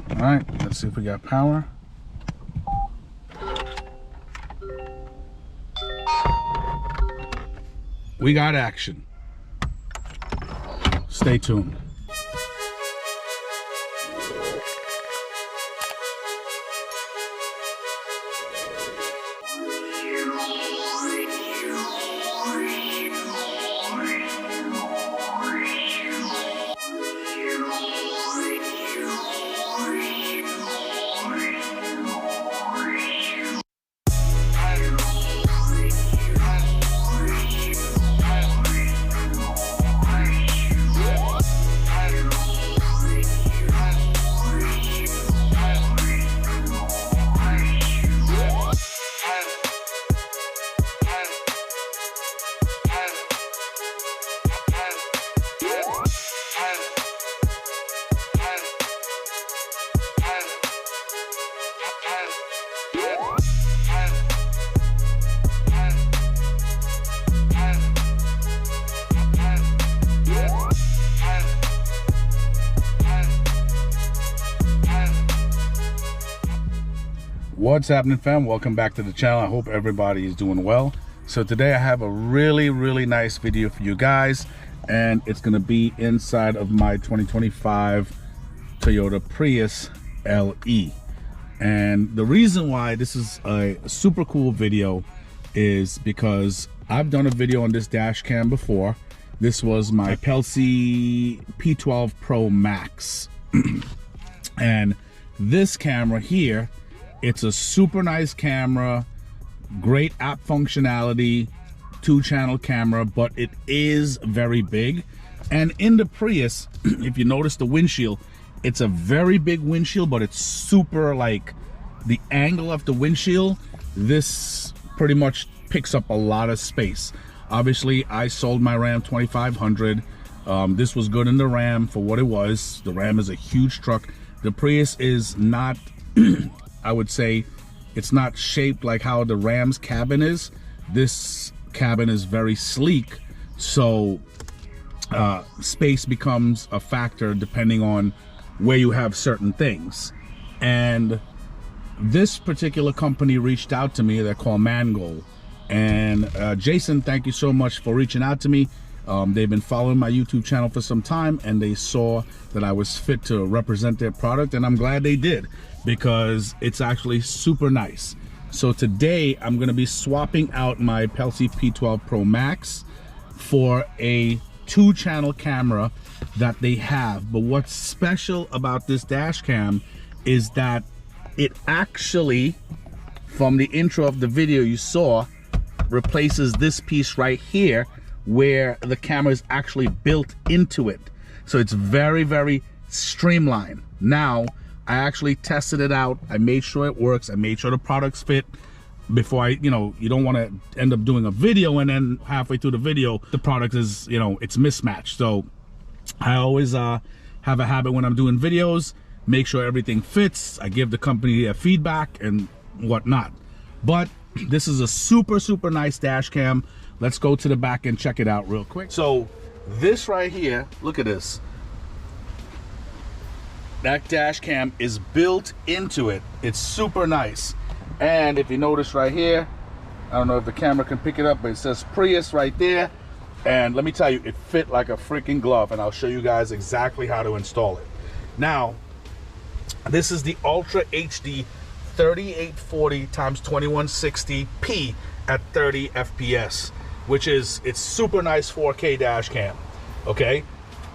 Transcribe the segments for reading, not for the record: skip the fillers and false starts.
All right, let's see if we got power. We got action. Stay tuned. What's happening, fam? Welcome back to the channel. I hope everybody is doing well. So today I have a really nice video for you guys, and it's going to be inside of my 2025 Toyota Prius LE. And the reason why this is a super cool video is because I've done a video on this dash cam before. This was my Pelsi P12 Pro Max. And this camera here, it's a super nice camera, great app functionality, 2-channel camera, but it is very big. And in the Prius, if you notice the windshield, it's a very big windshield, but it's super, like, the angle of the windshield, this pretty much picks up a lot of space. Obviously, I sold my Ram 2500. This was good in the Ram for what it was. The Ram is a huge truck. The Prius is not I would say it's not shaped like how the Ram's cabin is. This cabin is very sleek, so space becomes a factor depending on where you have certain things. And this particular company reached out to me. They're called Mangoal. And Jason, thank you so much for reaching out to me. They've been following my YouTube channel for some time, and they saw that I was fit to represent their product, and I'm glad they did, because it's actually super nice. So today I'm going to be swapping out my Pelsi P12 Pro Max for a 2-channel camera that they have. But what's special about this dash cam is that it actually, from the intro of the video you saw, replaces this piece right here, where the camera is actually built into it. So it's very streamlined. Now, I actually tested it out. I made sure it works. I made sure the products fit before I, you don't want to end up doing a video and then halfway through the video, the product is, it's mismatched. So I always have a habit when I'm doing videos, make sure everything fits. I give the company their feedback and whatnot. But this is a super nice dash cam. Let's go to the back and check it out real quick. So this right here, look at this. That dash cam is built into it. It's super nice. And if you notice right here, I don't know if the camera can pick it up, but it says Prius right there. And let me tell you, it fit like a freaking glove, and I'll show you guys exactly how to install it. Now, this is the Ultra HD 3840 x 2160p at 30 FPS, which is, it's super nice 4K dash cam, okay?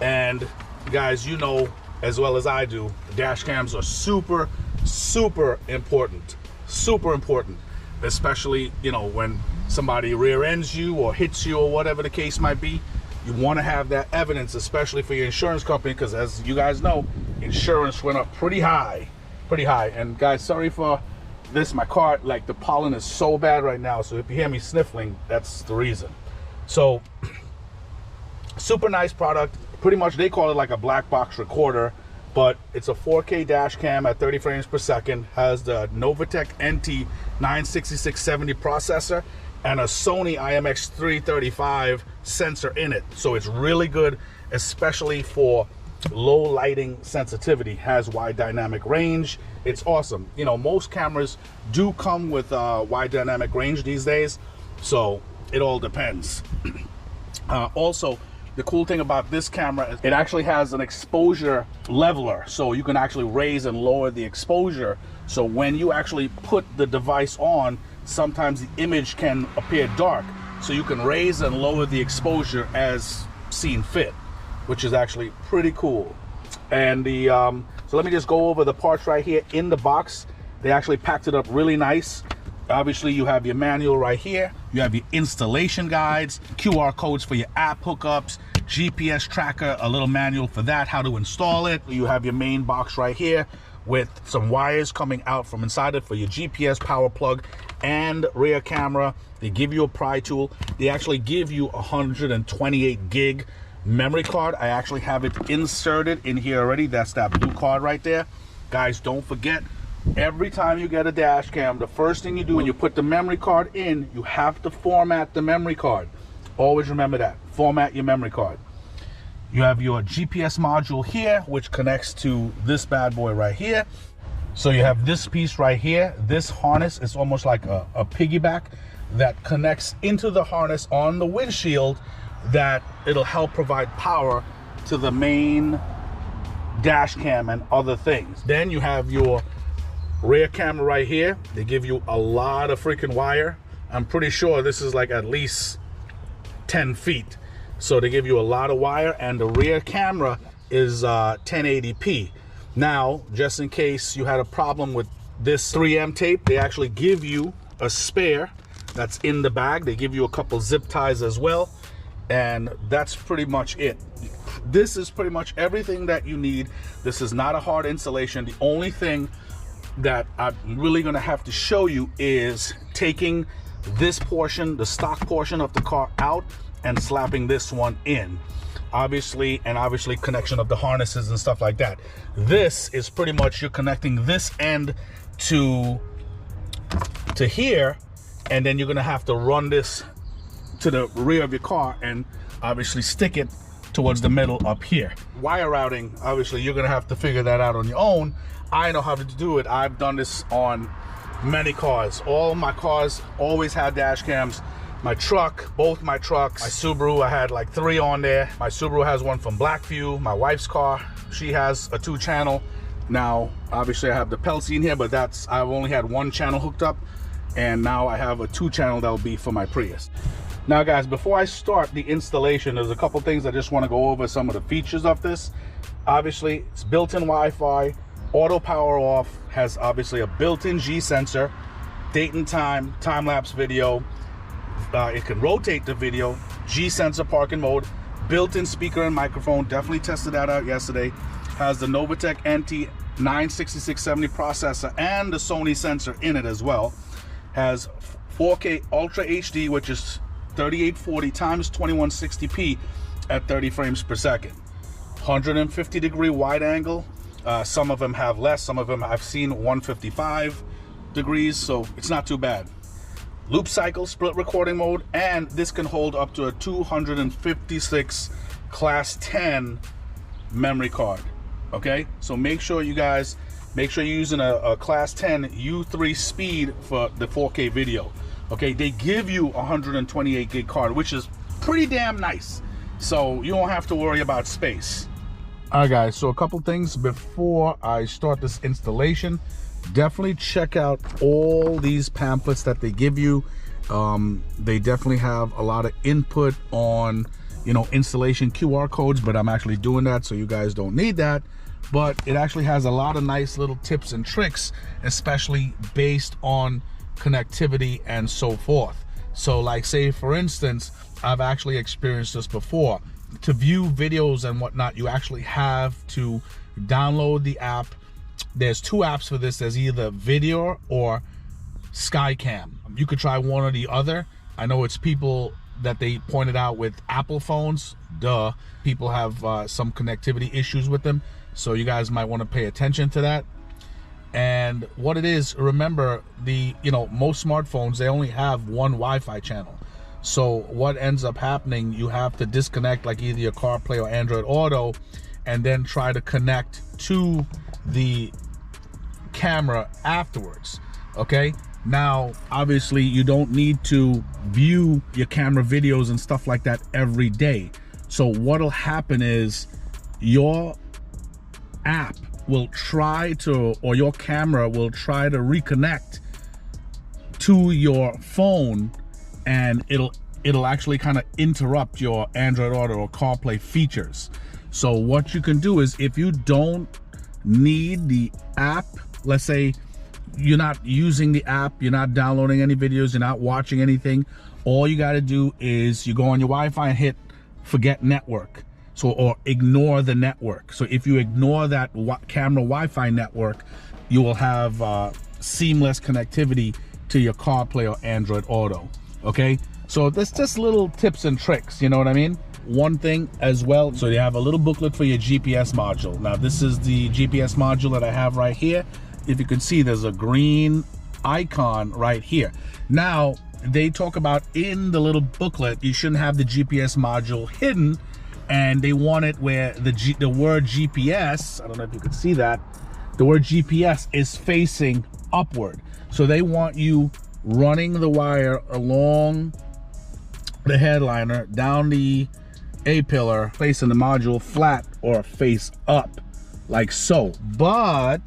And guys, you know as well as I do, dash cams are super important, especially, when somebody rear ends you or hits you or whatever the case might be. You want to have that evidence, especially for your insurance company, because as you guys know, insurance went up pretty high. And guys, sorry for this, my car, like, the pollen is so bad right now, so if you hear me sniffling, that's the reason. So super nice product. Pretty much they call it like a black box recorder, but it's a 4K dash cam at 30 frames per second, has the Novitec NT 96670 processor and a Sony IMX335 sensor in it. So it's really good, especially for low lighting sensitivity, has wide dynamic range. It's awesome. You know, most cameras do come with wide dynamic range these days, so it all depends. Also, the cool thing about this camera is it actually has an exposure leveler, so you can actually raise and lower the exposure. So when you actually put the device on, sometimes the image can appear dark, so you can raise and lower the exposure as seen fit, which is actually pretty cool. And the so let me just go over the parts right here in the box. They actually packed it up really nice. Obviously, you have your manual right here. You have your installation guides, QR codes for your app hookups, GPS tracker, a little manual for that, how to install it. You have your main box right here with some wires coming out from inside it for your GPS, power plug, and rear camera. They give you a pry tool. They actually give you 128 gig memory card. I actually have it inserted in here already. That's that blue card right there. Guys, don't forget, every time you get a dash cam, the first thing you do when you put the memory card in, you have to format the memory card. Always remember that. Format your memory card. You have your GPS module here, which connects to this bad boy right here. So you have this piece right here. This harness is almost like a piggyback that connects into the harness on the windshield, that it'll help provide power to the main dash cam and other things. Then you have your rear camera right here. They give you a lot of freaking wire. I'm pretty sure this is like at least 10 feet. So they give you a lot of wire, and the rear camera is 1080p. Now, just in case you had a problem with this 3M tape, they actually give you a spare that's in the bag. They give you a couple zip ties as well, and that's pretty much it. This is pretty much everything that you need. This is not a hard installation. The only thing that I'm really going to have to show you is taking this portion, the stock portion of the car, out and slapping this one in. Obviously connection of the harnesses and stuff like that. This is pretty much, you're connecting this end to here, and then you're going to have to run this to the rear of your car and obviously stick it towards the middle up here. Wire routing, obviously you're going to have to figure that out on your own. I know how to do it. I've done this on many cars. All my cars always had dash cams. My truck, both my trucks, my Subaru, I had like 3 on there. My Subaru has one from Blackview. My wife's car, she has a 2-channel. Now, obviously I have the Pelsi in here, but I've only had 1 channel hooked up, and now I have a 2-channel that'll be for my Prius. Now guys, before I start the installation, there's a couple things I just want to go over, some of the features of this. Obviously, it's built-in Wi-Fi, auto power off, has obviously a built-in G sensor, date and time, time-lapse video. It can rotate the video, G sensor parking mode, built-in speaker and microphone. Definitely tested that out yesterday. Has the Novatec NT 96670 processor and the Sony sensor in it as well. Has 4K Ultra HD, which is 3840 times 2160p at 30 frames per second. 150-degree wide angle. Some of them have less. Some of them I've seen 155 degrees, so it's not too bad. Loop cycle, split recording mode, and this can hold up to a 256 class 10 memory card. Okay, so make sure you're using a class 10 U3 speed for the 4K video. Okay, they give you a 128 gig card, which is pretty damn nice, so you don't have to worry about space. All right guys, so a couple things before I start this installation. Definitely check out all these pamphlets that they give you. They definitely have a lot of input on, you know, installation QR codes, but I'm actually doing that, so you guys don't need that. But it actually has a lot of nice little tips and tricks, especially based on connectivity and so forth. So like, say for instance, I've actually experienced this before. To view videos and whatnot, you actually have to download the app. There's 2 apps for this. There's either Video or Skycam. You could try one or the other. I know it's people that they pointed out with Apple phones. Duh. People have some connectivity issues with them, so you guys might want to pay attention to that. And what it is, remember, most smartphones, they only have 1 Wi-Fi channel. So what ends up happening, you have to disconnect like either your CarPlay or Android Auto, and then try to connect to the camera afterwards. Okay, now obviously you don't need to view your camera videos and stuff like that every day. So what'll happen is your app will try to, or your camera will try to reconnect to your phone, and it'll actually kind of interrupt your Android Auto or CarPlay features. So what you can do is, if you don't need the app, let's say you're not using the app, you're not downloading any videos, you're not watching anything, all you got to do is you go on your Wi-Fi and hit forget network. So, or ignore the network. So if you ignore that camera Wi-Fi network, you will have seamless connectivity to your CarPlay or Android Auto. Okay, so that's just little tips and tricks, you know what I mean? One thing as well, so you have a little booklet for your GPS module. Now this is the GPS module that I have right here. If you can see, there's a green icon right here. Now they talk about in the little booklet, you shouldn't have the GPS module hidden, and they want it where the word GPS, I don't know if you can see that, the word GPS is facing upward. So they want you running the wire along the headliner, down the A-pillar, facing the module flat or face up, like so. But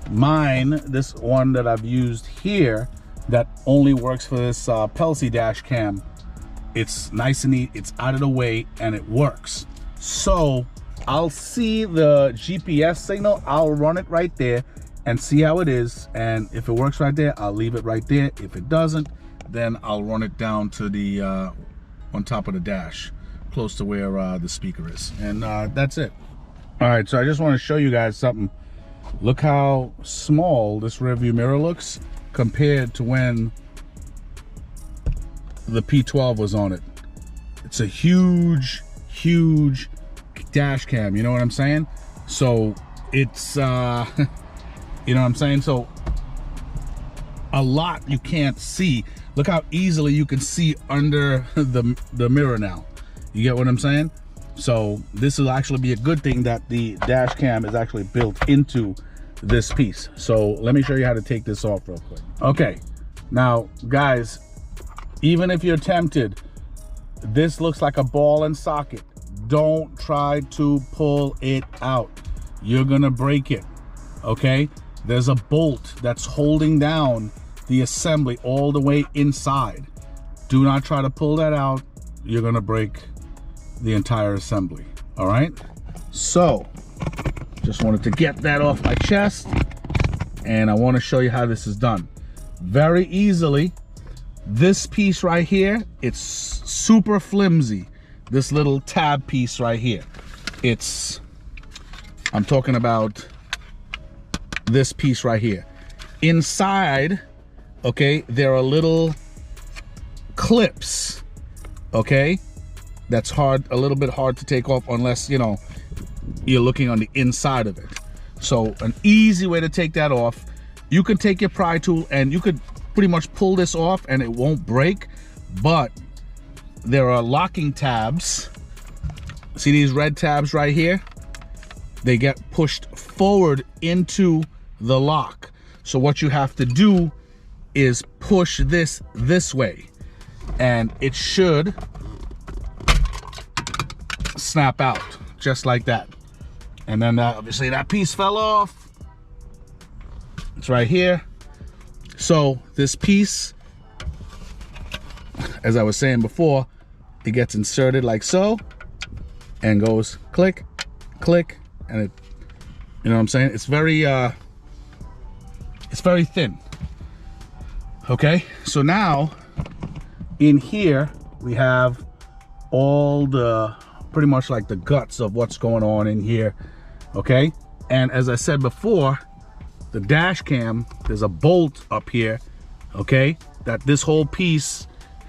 mine, this one that I've used here, that only works for this Pelsi dash cam, it's nice and neat, it's out of the way, and it works. So I'll see the GPS signal, I'll run it right there and see how it is, and if it works right there, I'll leave it right there. If it doesn't, then I'll run it down to the on top of the dash, close to where the speaker is, and that's it. All right, so I just want to show you guys something. Look how small this rear view mirror looks compared to when the P12 was on it. It's a huge dash cam, you know what I'm saying? So it's you know what I'm saying? So a lot you can't see. Look how easily you can see under the mirror now. You get what I'm saying? So this will actually be a good thing that the dash cam is actually built into this piece. So let me show you how to take this off real quick. Okay, now guys, even if you're tempted, this looks like a ball and socket. Don't try to pull it out. You're gonna break it, okay? There's a bolt that's holding down the assembly all the way inside. Do not try to pull that out. You're gonna break the entire assembly, all right? So, just wanted to get that off my chest, and I wanna show you how this is done. Very easily, this piece right here, it's super flimsy. This little tab piece right here. I'm talking about this piece right here. Inside, okay, there are little clips, okay? That's a little bit hard to take off unless, you know, you're looking on the inside of it. So an easy way to take that off, you can take your pry tool and you could pretty much pull this off and it won't break, but there are locking tabs. See these red tabs right here? They get pushed forward into the lock. So what you have to do is push this way, and it should snap out just like that. And then obviously that piece fell off. It's right here. So this piece, as I was saying before, it gets inserted like so and goes click, click, and it, you know what I'm saying? It's very thin. Okay, so now in here we have all the, pretty much like the guts of what's going on in here, okay? And as I said before, the dash cam, there's a bolt up here, okay, that this whole piece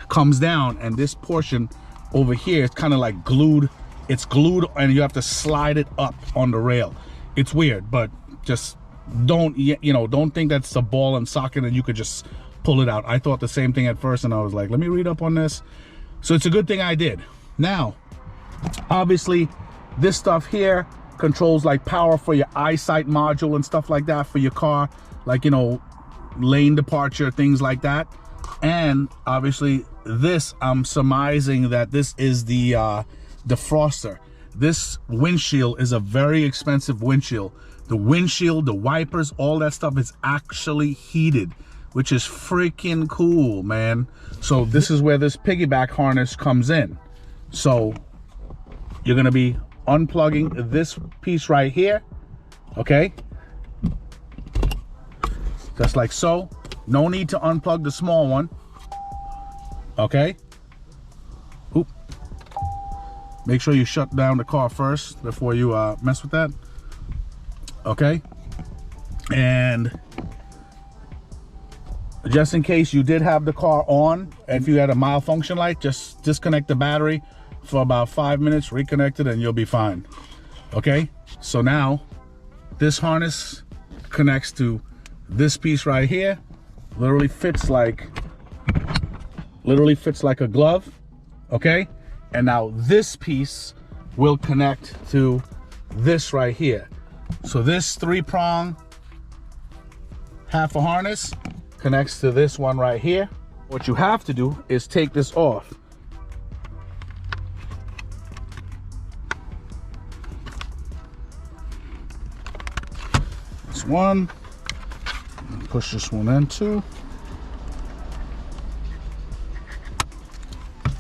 comes down, and this portion over here, it's kind of like glued. It's glued, and you have to slide it up on the rail. It's weird, but just don't, you know, don't think that's a ball and socket and you could just pull it out. I thought the same thing at first, and I was like, let me read up on this. So it's a good thing I did. Now, obviously, This stuff here controls like power for your eyesight module and stuff like that for your car, like, you know, lane departure, things like that. And obviously this, I'm surmising that this is the defroster. This windshield is a very expensive windshield. The windshield, the wipers, all that stuff is actually heated, which is freaking cool, man. So this is where this piggyback harness comes in. So you're gonna be unplugging this piece right here, okay? Just like so. No need to unplug the small one, okay? Oop. Make sure you shut down the car first before you mess with that, okay? And just in case you did have the car on, and if you had a malfunction light, just disconnect the battery for about 5 minutes, reconnect it, and you'll be fine. Okay, so now this harness connects to this piece right here. Literally fits like a glove. Okay, and now this piece will connect to this right here. So this 3-prong half a harness connects to this one right here. What you have to do is take this off. This one, push this one in too.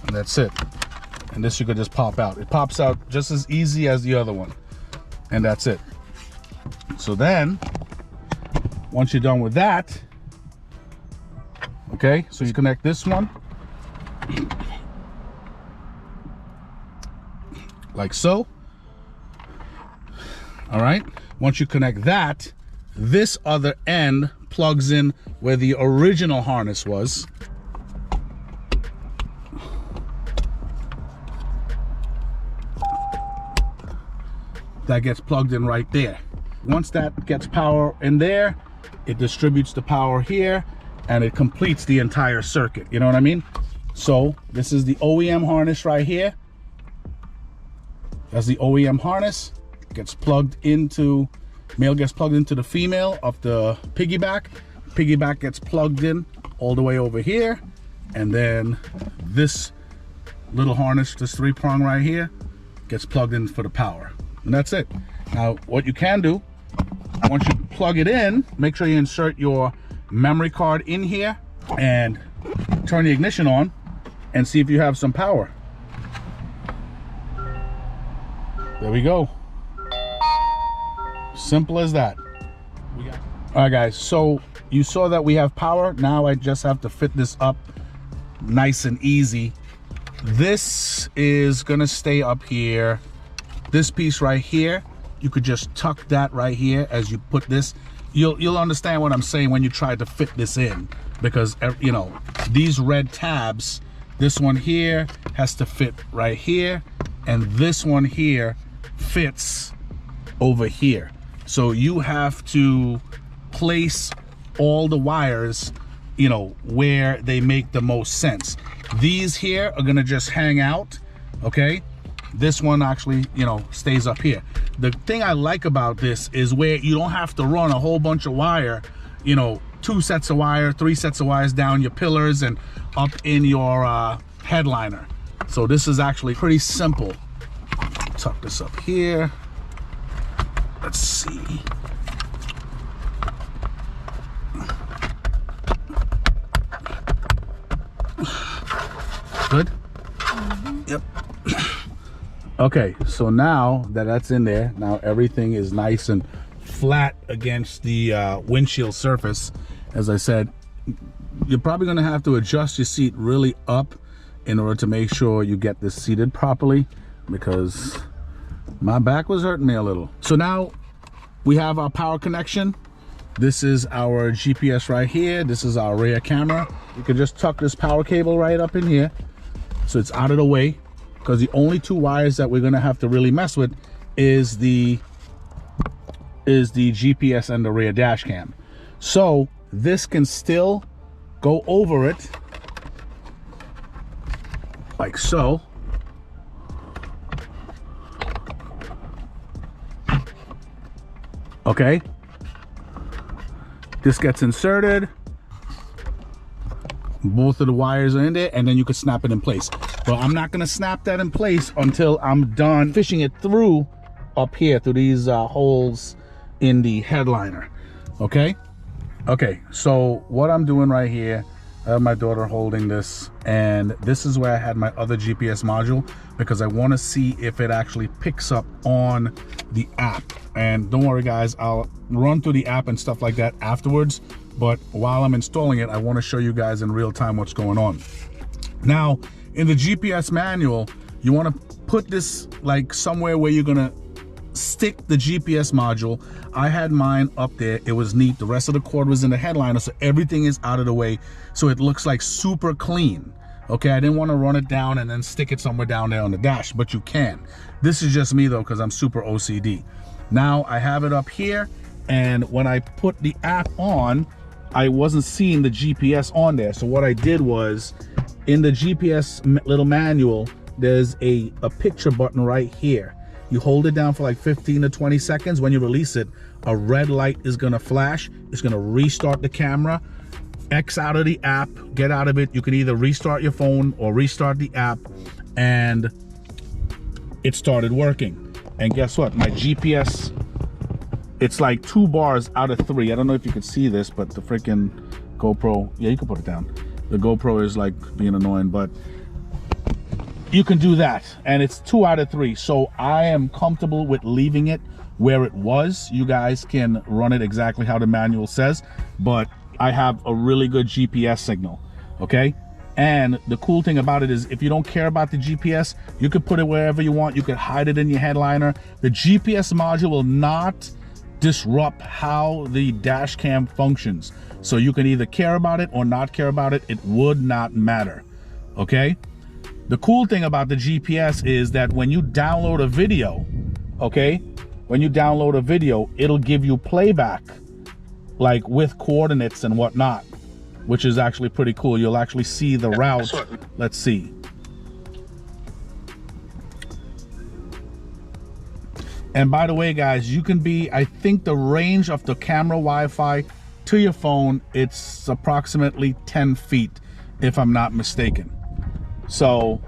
And that's it. And this you could just pop out. It pops out just as easy as the other one. And that's it. So then, once you're done with that, okay, so you connect this one like so. All right, once you connect that, this other end plugs in where the original harness was. That gets plugged in right there. Once that gets power in there, it distributes the power here and it completes the entire circuit. You know what I mean? So this is the OEM harness right here. That's the OEM harness. Gets plugged into, male gets plugged into the female of the piggyback. Piggyback gets plugged in all the way over here. And then this little harness, this 3-prong right here, gets plugged in for the power. And that's it. Now, what you can do, once you plug it in, make sure you insert your memory card in here and turn the ignition on and see if you have some power. There we go. Simple as that. All right, guys, so you saw that we have power. Now I just have to fit this up nice and easy. This is gonna stay up here. This piece right here, you could just tuck that right here as you put this. You'll understand what I'm saying when you try to fit this in, because, you know, these red tabs, this one here has to fit right here, and this one here fits over here. So you have to place all the wires, you know, where they make the most sense. These here are gonna just hang out, okay? This one actually, you know, stays up here. The thing I like about this is where you don't have to run a whole bunch of wire, you know, 2 sets of wire, 3 sets of wires down your pillars and up in your headliner. So this is actually pretty simple. Tuck this up here. Let's see. Good? Yep. Okay, so now that that's in there, now everything is nice and flat against the windshield surface. As I said, you're probably gonna have to adjust your seat really up in order to make sure you get this seated properly, because my back was hurting me a little. So now we have our power connection. This is our GPS right here. This is our rear camera. You can just tuck this power cable right up in here so it's out of the way, because the only 2 wires that we're gonna have to really mess with is the GPS and the rear dash cam. So this can still go over it like so. Okay, this gets inserted, both of the wires are in there, and then you could snap it in place. But I'm not gonna snap that in place until I'm done fishing it through up here through these holes in the headliner. Okay, so what I'm doing right here, I have my daughter holding this, and this is where I had my other GPS module, because I want to see if it actually picks up on the app. And don't worry guys, I'll run through the app and stuff like that afterwards, but while I'm installing it, I want to show you guys in real time what's going on. Now in the GPS manual, you want to put this like somewhere where you're gonna stick the GPS module. I had mine up there, it was neat. The rest of the cord was in the headliner, so everything is out of the way, so it looks like super clean. Okay, I didn't want to run it down and then stick it somewhere down there on the dash, but you can. This is just me though, because I'm super OCD. Now I have it up here, and when I put the app on, I wasn't seeing the GPS on there. So what I did was, in the GPS little manual, there's a picture button right here. You hold it down for like 15 to 20 seconds. When you release it, a red light is gonna flash. It's gonna restart the camera. X out of the app, get out of it. You can either restart your phone or restart the app, and it started working. And guess what? My GPS, it's like 2 bars out of 3. I don't know if you can see this, but the freaking GoPro, yeah, you can put it down. The GoPro is like being annoying, but you can do that, and it's 2 out of 3. So I am comfortable with leaving it where it was. You guys can run it exactly how the manual says, but I have a really good GPS signal. Okay, and the cool thing about it is, if you don't care about the GPS, you could put it wherever you want. You could hide it in your headliner. The GPS module will not disrupt how the dash cam functions, so you can either care about it or not care about it. It would not matter. Okay, the cool thing about the GPS is that when you download a video, okay, when you download a video, it'll give you playback, like with coordinates and whatnot, which is actually pretty cool. You'll actually see the route. Let's see. And by the way, guys, you can be, I think the range of the camera Wi-Fi to your phone, it's approximately 10 feet, if I'm not mistaken. So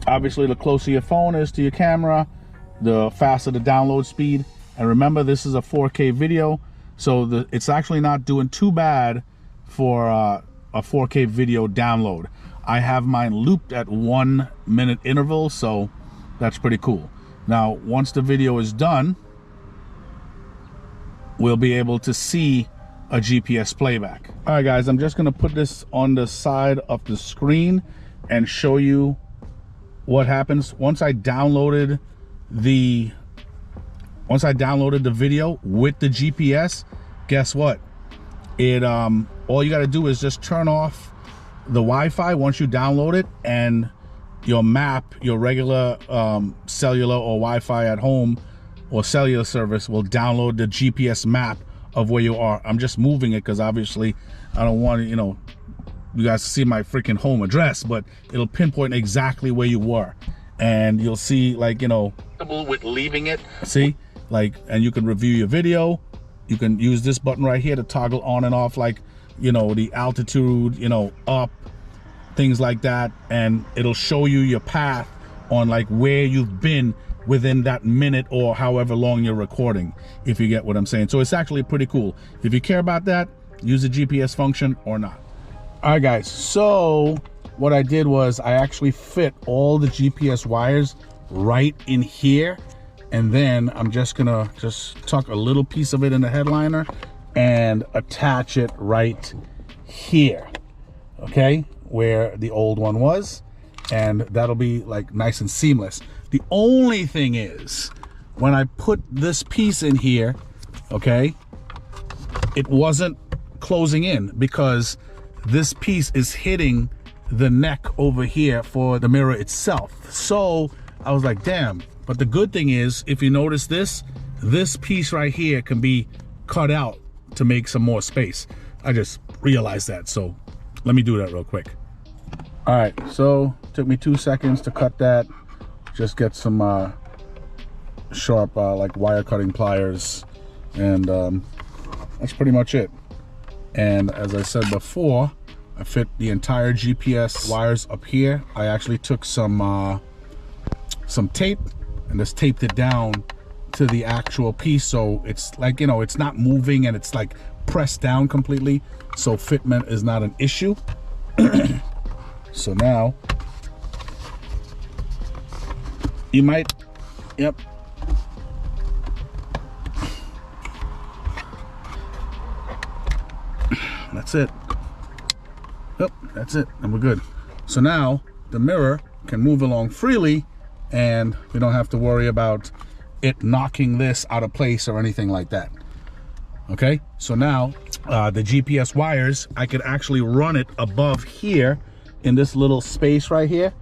obviously the closer your phone is to your camera, the faster the download speed. And remember, this is a 4K video, so it's actually not doing too bad for a 4K video download. I have mine looped at 1 minute interval, so that's pretty cool. Now, once the video is done, we'll be able to see a GPS playback. All right, guys, I'm just gonna put this on the side of the screen and show you what happens once I downloaded the video with the GPS. Guess what? It all you got to do is just turn off the Wi-Fi once you download it, and your map, your regular cellular or Wi-Fi at home or cellular service will download the GPS map of where you are. I'm just moving it because obviously I don't want to, you guys to see my freaking home address, but it'll pinpoint exactly where you were, and you'll see, like, with leaving it, see, like, and you can review your video. You can use this button right here to toggle on and off, like, the altitude, up, things like that, and it'll show you your path on like where you've been within that minute or however long you're recording, if you get what I'm saying. So it's actually pretty cool. If you care about that, use the GPS function or not. All right, guys, so what I did was I actually fit all the GPS wires right in here, and then I'm just gonna tuck a little piece of it in the headliner and attach it right here, okay, where the old one was, and that'll be like nice and seamless. The only thing is, when I put this piece in here, okay, it wasn't closing in because this piece is hitting the neck over here for the mirror itself. So I was like, damn. But the good thing is, if you notice this piece right here can be cut out to make some more space. I just realized that, so let me do that real quick. All right, so it took me 2 seconds to cut that. Just get some sharp like wire cutting pliers, and that's pretty much it. And as I said before, I fit the entire GPS wires up here. I actually took some tape and just taped it down to the actual piece, so it's like, you know, it's not moving and it's like pressed down completely, so fitment is not an issue. So now you might, yep, that's it. Yep, that's it, and we're good. So now the mirror can move along freely, and we don't have to worry about it knocking this out of place or anything like that. Okay, so now the GPS wires, I could actually run it above here in this little space right here.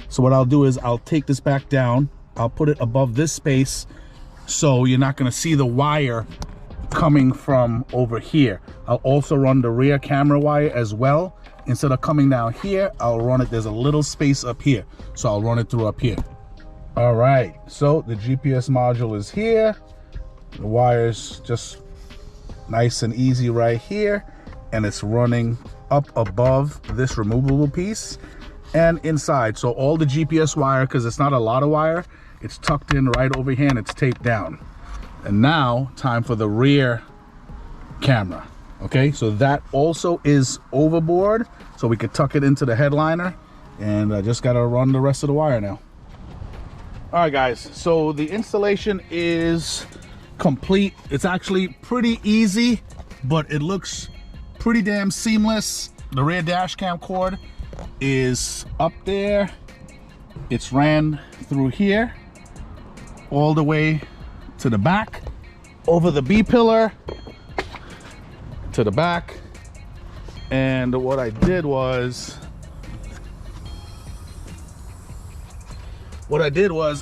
So what I'll do is I'll take this back down, I'll put it above this space, so you're not going to see the wire coming from over here. I'll also run the rear camera wire as well. Instead of coming down here, I'll run it, there's a little space up here, so I'll run it through up here. All right, so the GPS module is here. The wire's just nice and easy right here, and it's running up above this removable piece and inside. So all the GPS wire, because it's not a lot of wire, it's tucked in right over here and it's taped down. And now time for the rear camera. Okay, so that also is overboard, so we could tuck it into the headliner, and I just gotta run the rest of the wire now. All right guys, so the installation is complete. It's actually pretty easy, but it looks pretty damn seamless. The rear dash cam cord is up there. It's ran through here all the way to the back, over the B pillar to the back. And what I did was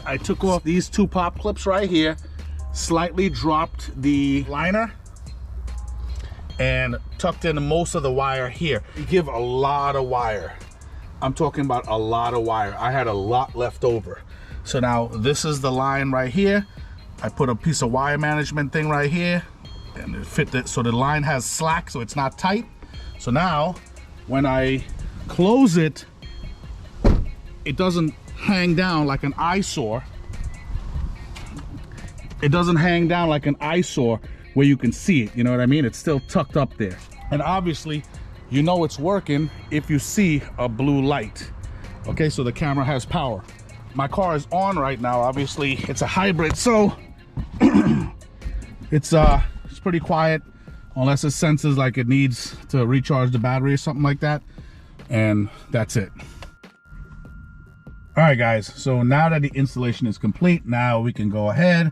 I took off these two pop clips right here, slightly dropped the liner, and tucked in most of the wire here. You give a lot of wire. I'm talking about a lot of wire. I had a lot left over. So now this is the line right here. I put a piece of wire management thing right here, and it fit it so the line has slack, so it's not tight. So now when I close it, it doesn't hang down like an eyesore. It doesn't hang down like an eyesore where you can see it, you know what I mean? It's still tucked up there. And obviously, you know it's working if you see a blue light. Okay, so the camera has power. My car is on right now. Obviously, it's a hybrid, so it's pretty quiet, unless it senses like it needs to recharge the battery or something like that, and that's it. All right guys, so now that the installation is complete, now we can go ahead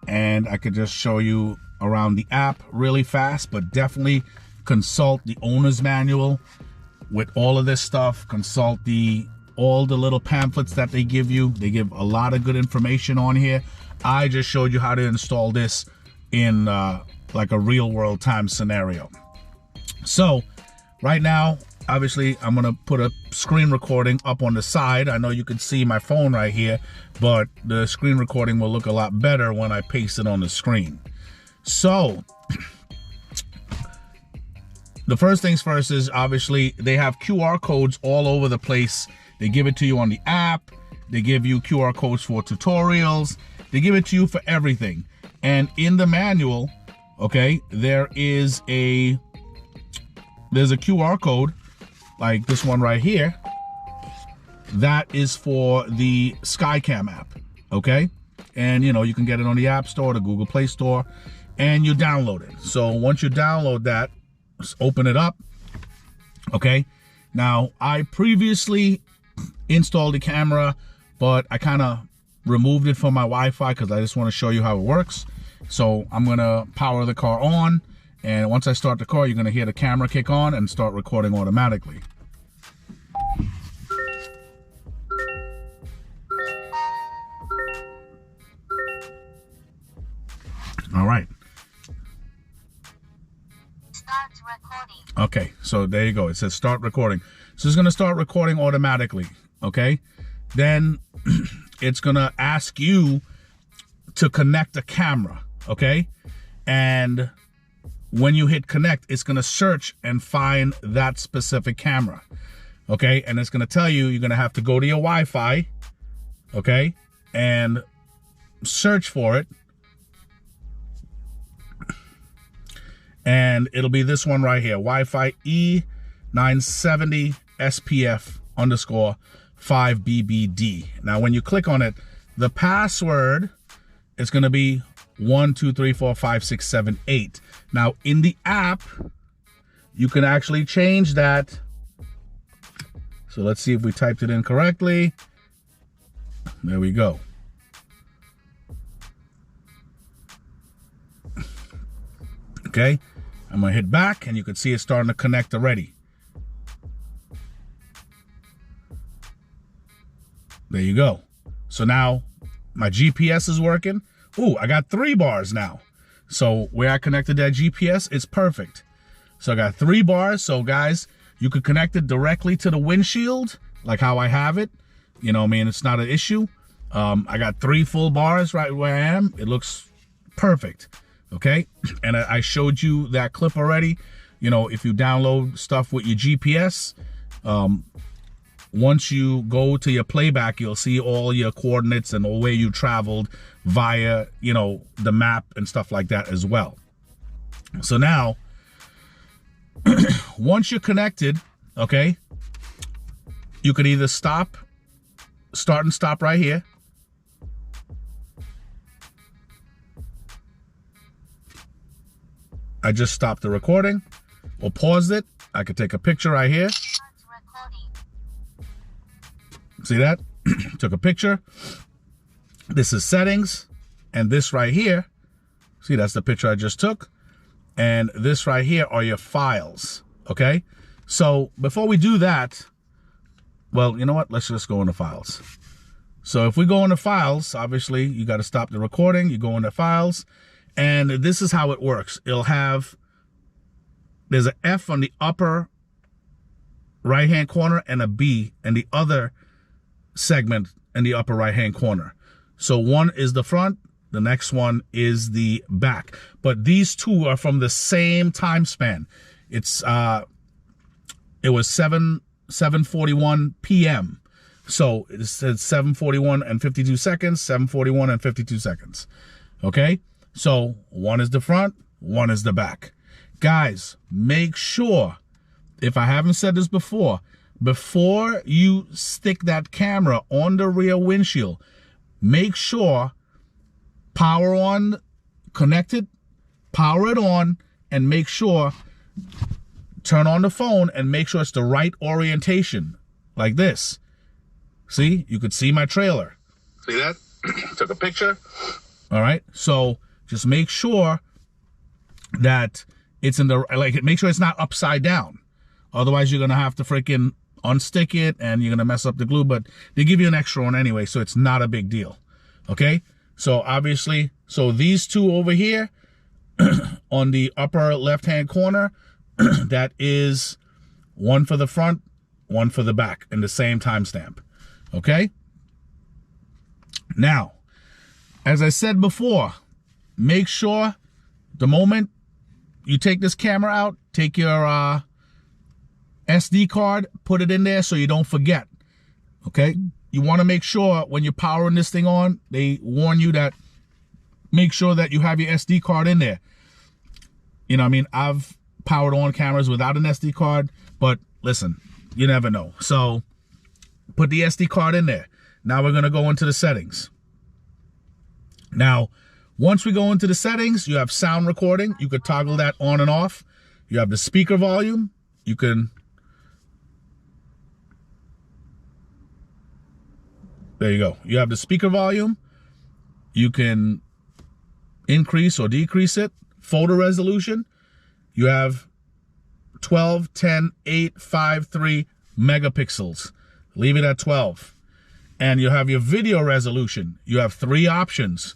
and I could just show you around the app really fast, but definitely consult the owner's manual with all of this stuff. Consult all the little pamphlets that they give you. They give a lot of good information on here. I just showed you how to install this in like a real world time scenario. So right now, obviously, I'm gonna put a screen recording up on the side. I know you can see my phone right here, but the screen recording will look a lot better when I paste it on the screen. So the first things first is, obviously, they have QR codes all over the place. They give it to you on the app. They give you QR codes for tutorials. They give it to you for everything. And in the manual, okay, there's a QR code like this one right here. That is for the Skycam app, okay? And you know, you can get it on the App Store, the Google Play Store, and you download it. So once you download that, just open it up, okay? Now, I previously installed the camera, but I kind of removed it from my Wi-Fi because I just want to show you how it works. So I'm gonna power the car on, and once I start the car, you're gonna hear the camera kick on and start recording automatically. All right. Start recording. Okay, so there you go. It says start recording. So it's gonna start recording automatically, okay? Then it's gonna ask you to connect a camera, okay? And when you hit connect, it's gonna search and find that specific camera, okay? And it's gonna tell you, you're gonna have to go to your Wi-Fi, okay? And search for it. And it'll be this one right here, Wi-Fi E970 SPF _ 5BBD. Now, when you click on it, the password is gonna be 1234567 Now, in the app, you can actually change that. So let's see if we typed it in correctly. There we go. Okay, I'm gonna hit back and you can see it's starting to connect already. There you go. So now my GPS is working. Ooh, I got 3 bars now. So where I connected that GPS, it's perfect. So I got 3 bars. So guys, you could connect it directly to the windshield, like how I have it. You know what I mean? It's not an issue. I got 3 full bars right where I am. It looks perfect. Okay, and I showed you that clip already. You know, if you download stuff with your GPS, once you go to your playback, you'll see all your coordinates and where you traveled via, you know, the map and stuff like that as well. So now, once you're connected, okay, you could either start and stop right here. I just stopped the recording or paused it. I could take a picture right here. See that? Took a picture. This is settings. And this right here, see, that's the picture I just took. And this right here are your files, okay? So before we do that, well, you know what? Let's just go into files. So if we go into files, obviously you got to stop the recording. You go into files. And this is how it works. It'll have, there's an F on the upper right-hand corner and a B in the other segment in the upper right-hand corner. So one is the front, the next one is the back. But these two are from the same time span. It's it was 7:41 p.m. So it said 7:41 and 52 seconds, 7:41 and 52 seconds. Okay? So one is the front, one is the back. Guys, make sure, if I haven't said this before you stick that camera on the rear windshield, make sure power on, connect it, power it on, and make sure, turn on the phone and make sure it's the right orientation, like this. See, you could see my trailer. See that? Took a picture. All right, so just make sure that it's in the, like, make sure it's not upside down. Otherwise, you're going to have to freaking unstick it and you're going to mess up the glue, but they give you an extra one anyway, so it's not a big deal. Okay? So obviously, so these two over here on the upper left-hand corner, that is one for the front, one for the back in the same timestamp. Okay? Now, as I said before, make sure the moment you take this camera out, take your SD card, put it in there so you don't forget. Okay? You want to make sure when you're powering this thing on, they warn you that make sure that you have your SD card in there. You know what I mean? I've powered on cameras without an SD card, but listen, you never know. So put the SD card in there. Now we're going to go into the settings. Now, once we go into the settings, you have sound recording. You could toggle that on and off. You have the speaker volume. You can, there you go. You have the speaker volume. You can increase or decrease it. Photo resolution. You have 12, 10, 8, 5, 3 megapixels. Leave it at 12. And you have your video resolution. You have 3 options.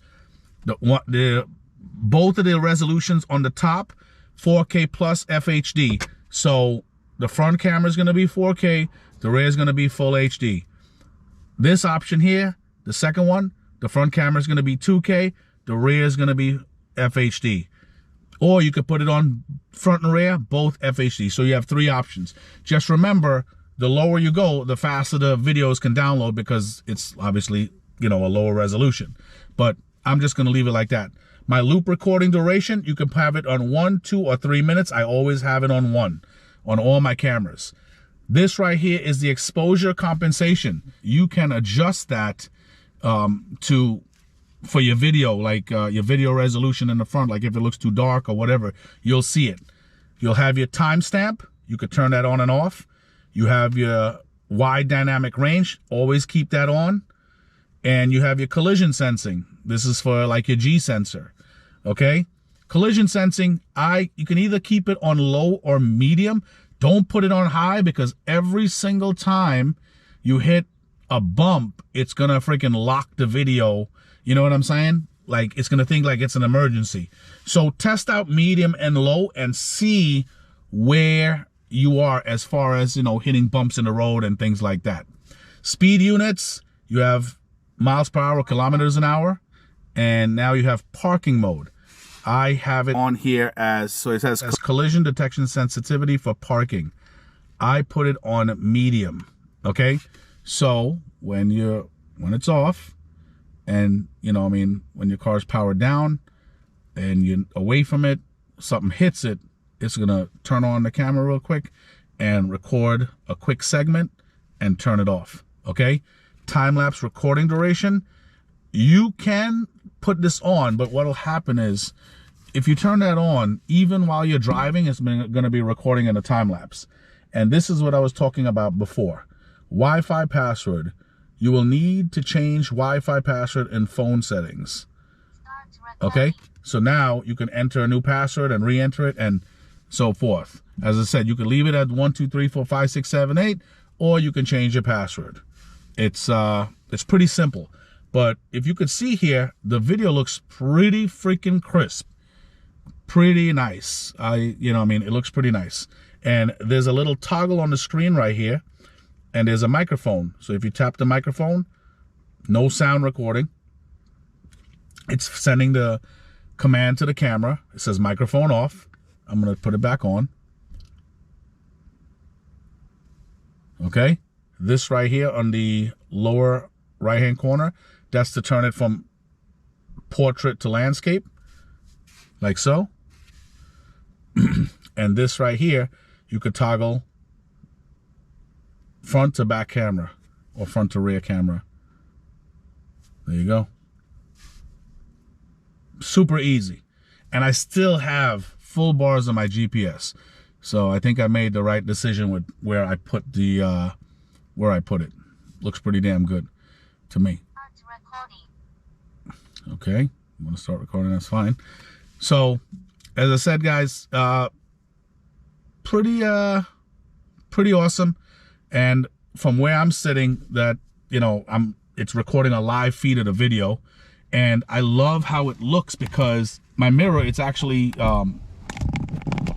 Both of the resolutions on the top, 4K plus FHD. So the front camera is going to be 4K, the rear is going to be full HD. This option here, the second one, the front camera is going to be 2K, the rear is going to be FHD. Or you could put it on front and rear, both FHD. So you have 3 options. Just remember, the lower you go, the faster the videos can download because it's obviously, you know, a lower resolution. But I'm just going to leave it like that. My loop recording duration, you can have it on 1, 2, or 3 minutes. I always have it on 1 on all my cameras. This right here is the exposure compensation. You can adjust that for your video, like your video resolution in the front, like if it looks too dark or whatever, you'll see it. You'll have your timestamp. You could turn that on and off. You have your wide dynamic range. Always keep that on. And you have your collision sensing. This is for like your G sensor. Okay? Collision sensing, you can either keep it on low or medium. Don't put it on high because every single time you hit a bump, it's gonna freaking lock the video. You know what I'm saying? Like, it's gonna think like it's an emergency. So test out medium and low and see where you are as far as, you know, hitting bumps in the road and things like that. Speed units, you have miles per hour, kilometers an hour, and now you have parking mode. I have it on here as, so it says collision detection sensitivity for parking. I put it on medium, okay? So when it's off, and, you know, I mean, when your car's powered down and you're away from it, something hits it, it's gonna turn on the camera real quick and record a quick segment and turn it off, okay? Time-lapse recording duration, you can put this on, but what'll happen is, if you turn that on, even while you're driving, it's gonna be recording in a time-lapse. And this is what I was talking about before. Wi-Fi password. You will need to change Wi-Fi password in phone settings. Okay? So now you can enter a new password and re-enter it and so forth. As I said, you can leave it at 1, 2, 3, 4, 5, 6, 7, 8, or you can change your password. It's pretty simple. But if you could see here, the video looks pretty freaking crisp. Pretty nice. You know, I mean, it looks pretty nice. And there's a little toggle on the screen right here. And there's a microphone. So if you tap the microphone, no sound recording. It's sending the command to the camera. It says microphone off. I'm going to put it back on. Okay. This right here on the lower right-hand corner, that's to turn it from portrait to landscape, like so. And this right here, you could toggle front to back camera or front to rear camera. There you go. Super easy. And I still have full bars on my GPS. So I think I made the right decision with where I put the it. Looks pretty damn good to me. Okay, you want to start recording, that's fine. So as I said, guys, pretty awesome. And from where I'm sitting, that, you know, it's recording a live feed of the video, and I love how it looks because my mirror, it's actually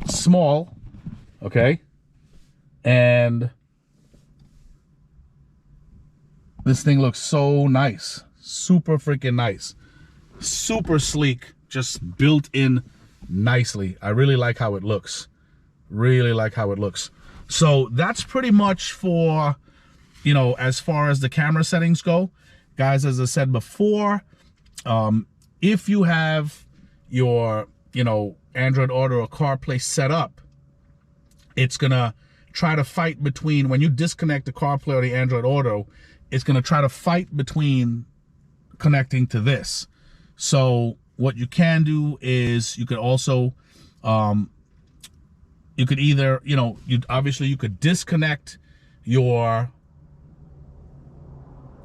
small, okay, and this thing looks so nice, super freaking nice, super sleek, just built in nicely. I really like how it looks. Really like how it looks. So that's pretty much for, you know, as far as the camera settings go. Guys, as I said before, if you have your, you know, Android Auto or CarPlay set up, it's gonna try to fight between, when you disconnect the CarPlay or the Android Auto, it's gonna try to fight between connecting to this. So what you can do is you could also, you could either, you know, you could disconnect your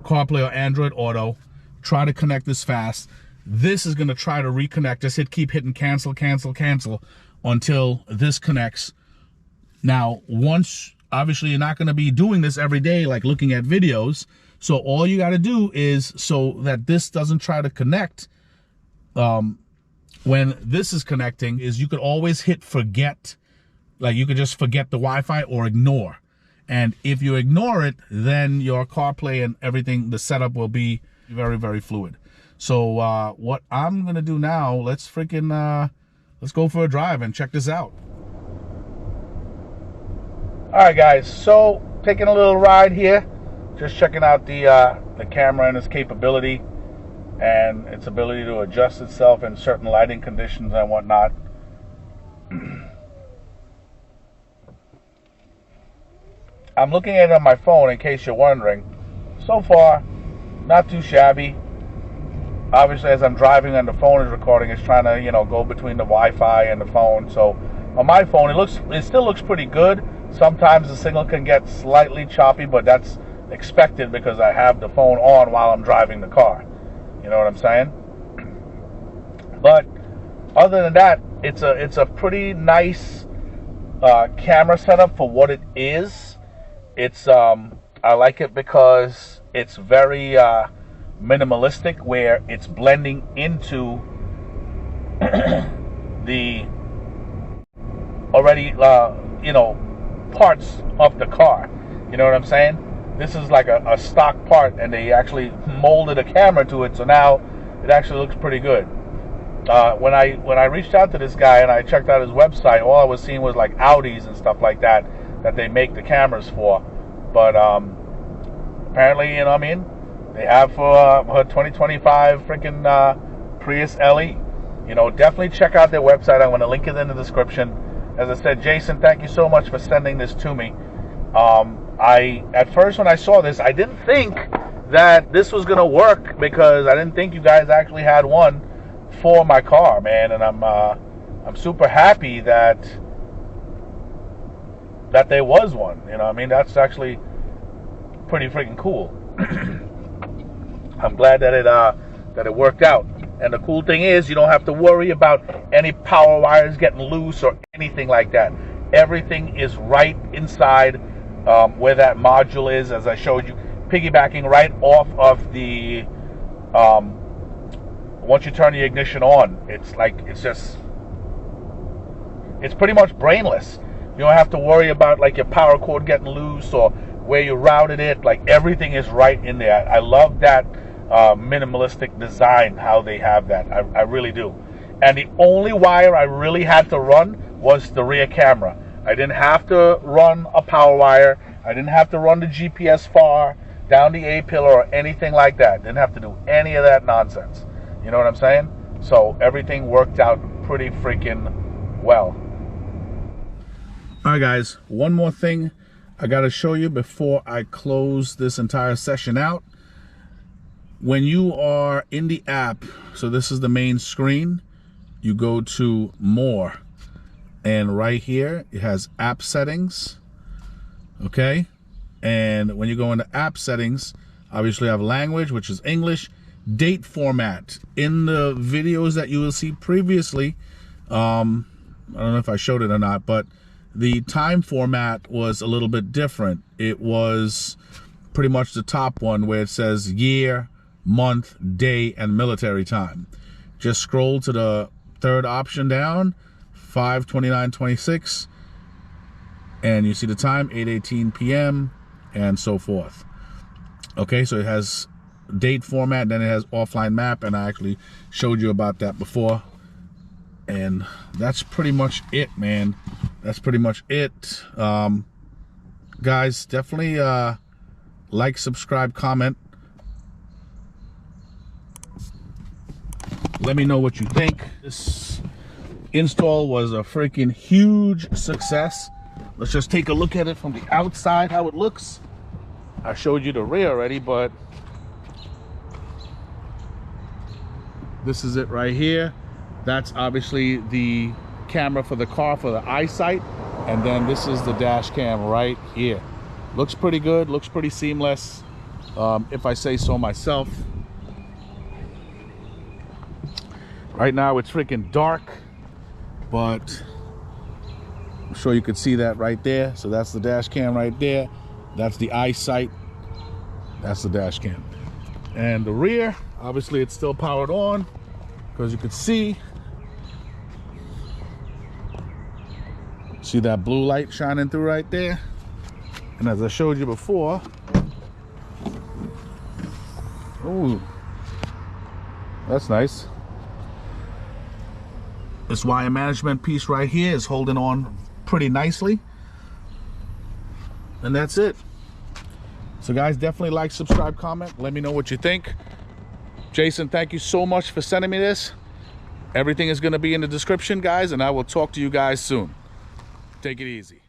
CarPlay or Android Auto, try to connect this fast. This is going to try to reconnect. Just keep hitting cancel, cancel, cancel until this connects. Now, once, obviously, you're not going to be doing this every day, like looking at videos. So all you got to do is, so that this doesn't try to connect, when this is connecting, is you could always hit forget. Like, you could just forget the Wi-Fi or ignore. And if you ignore it, then your CarPlay and everything, the setup will be very, very fluid. So what I'm gonna do now, let's go for a drive and check this out. All right, guys, so taking a little ride here, just checking out the camera and its capability and its ability to adjust itself in certain lighting conditions and whatnot. I'm looking at it on my phone in case you're wondering. So far, not too shabby. Obviously, as I'm driving and the phone is recording, it's trying to, go between the Wi-Fi and the phone. So on my phone, it still looks pretty good. Sometimes the signal can get slightly choppy, but that's expected because I have the phone on while I'm driving the car. You know what I'm saying? But other than that, it's a pretty nice camera setup for what it is. It's I like it because it's very minimalistic, where it's blending into the already parts of the car. You know what I'm saying? This is like a stock part, and they actually molded a camera to it, so now it actually looks pretty good. When I reached out to this guy and I checked out his website, all I was seeing was like Audis and stuff like that they make the cameras for. But apparently, they have for 2025 freaking Prius LE. Definitely check out their website. I'm going to link it in the description. As I said, Jason, thank you so much for sending this to me. At first when I saw this, I didn't think that this was going to work, because I didn't think you guys actually had one for my car, man. And I'm super happy that there was one. That's actually pretty freaking cool. I'm glad that it worked out. And the cool thing is, you don't have to worry about any power wires getting loose or anything like that. Everything is right inside where that module is, as I showed you, piggybacking right off of the once you turn the ignition on, it's pretty much brainless. You don't have to worry about like your power cord getting loose or where you routed it. Like, everything is right in there. I love that minimalistic design, how they have that. I really do. And the only wire I really had to run was the rear camera. I didn't have to run a power wire. I didn't have to run the GPS far down the A-pillar or anything like that. Didn't have to do any of that nonsense. You know what I'm saying? So everything worked out pretty freaking well. All right, guys, one more thing I got to show you before I close this entire session out. When you are in the app, so this is the main screen, you go to More, and right here it has App Settings, okay? And when you go into App Settings, obviously you have Language, which is English, Date Format. In the videos that you will see previously, I don't know if I showed it or not, but the time format was a little bit different. It was pretty much the top one where it says year, month, day, and military time. Just scroll to the third option down, 5:29:26, and you see the time, 8:18 p.m. and so forth. Okay, so it has date format, then it has offline map, and I actually showed you about that before. And that's pretty much it, man. That's pretty much it. Guys, definitely like, subscribe, comment. Let me know what you think. This install was a freaking huge success. Let's just take a look at it from the outside, how it looks. I showed you the rear already, but this is it right here. That's obviously the camera for the car for the eyesight, and then this is the dash cam right here. Looks pretty good, looks pretty seamless, if I say so myself. Right now it's freaking dark, but I'm sure you could see that right there. So that's the dash cam right there. That's the eyesight. That's the dash cam. And the rear, obviously it's still powered on, because you could see that blue light shining through right there. And as I showed you before, ooh, That's nice. This wire management piece right here is holding on pretty nicely. And that's it. So guys, definitely like, subscribe, comment. Let me know what you think. Jason, thank you so much for sending me this. Everything is going to be in the description, guys, and I will talk to you guys soon. Take it easy.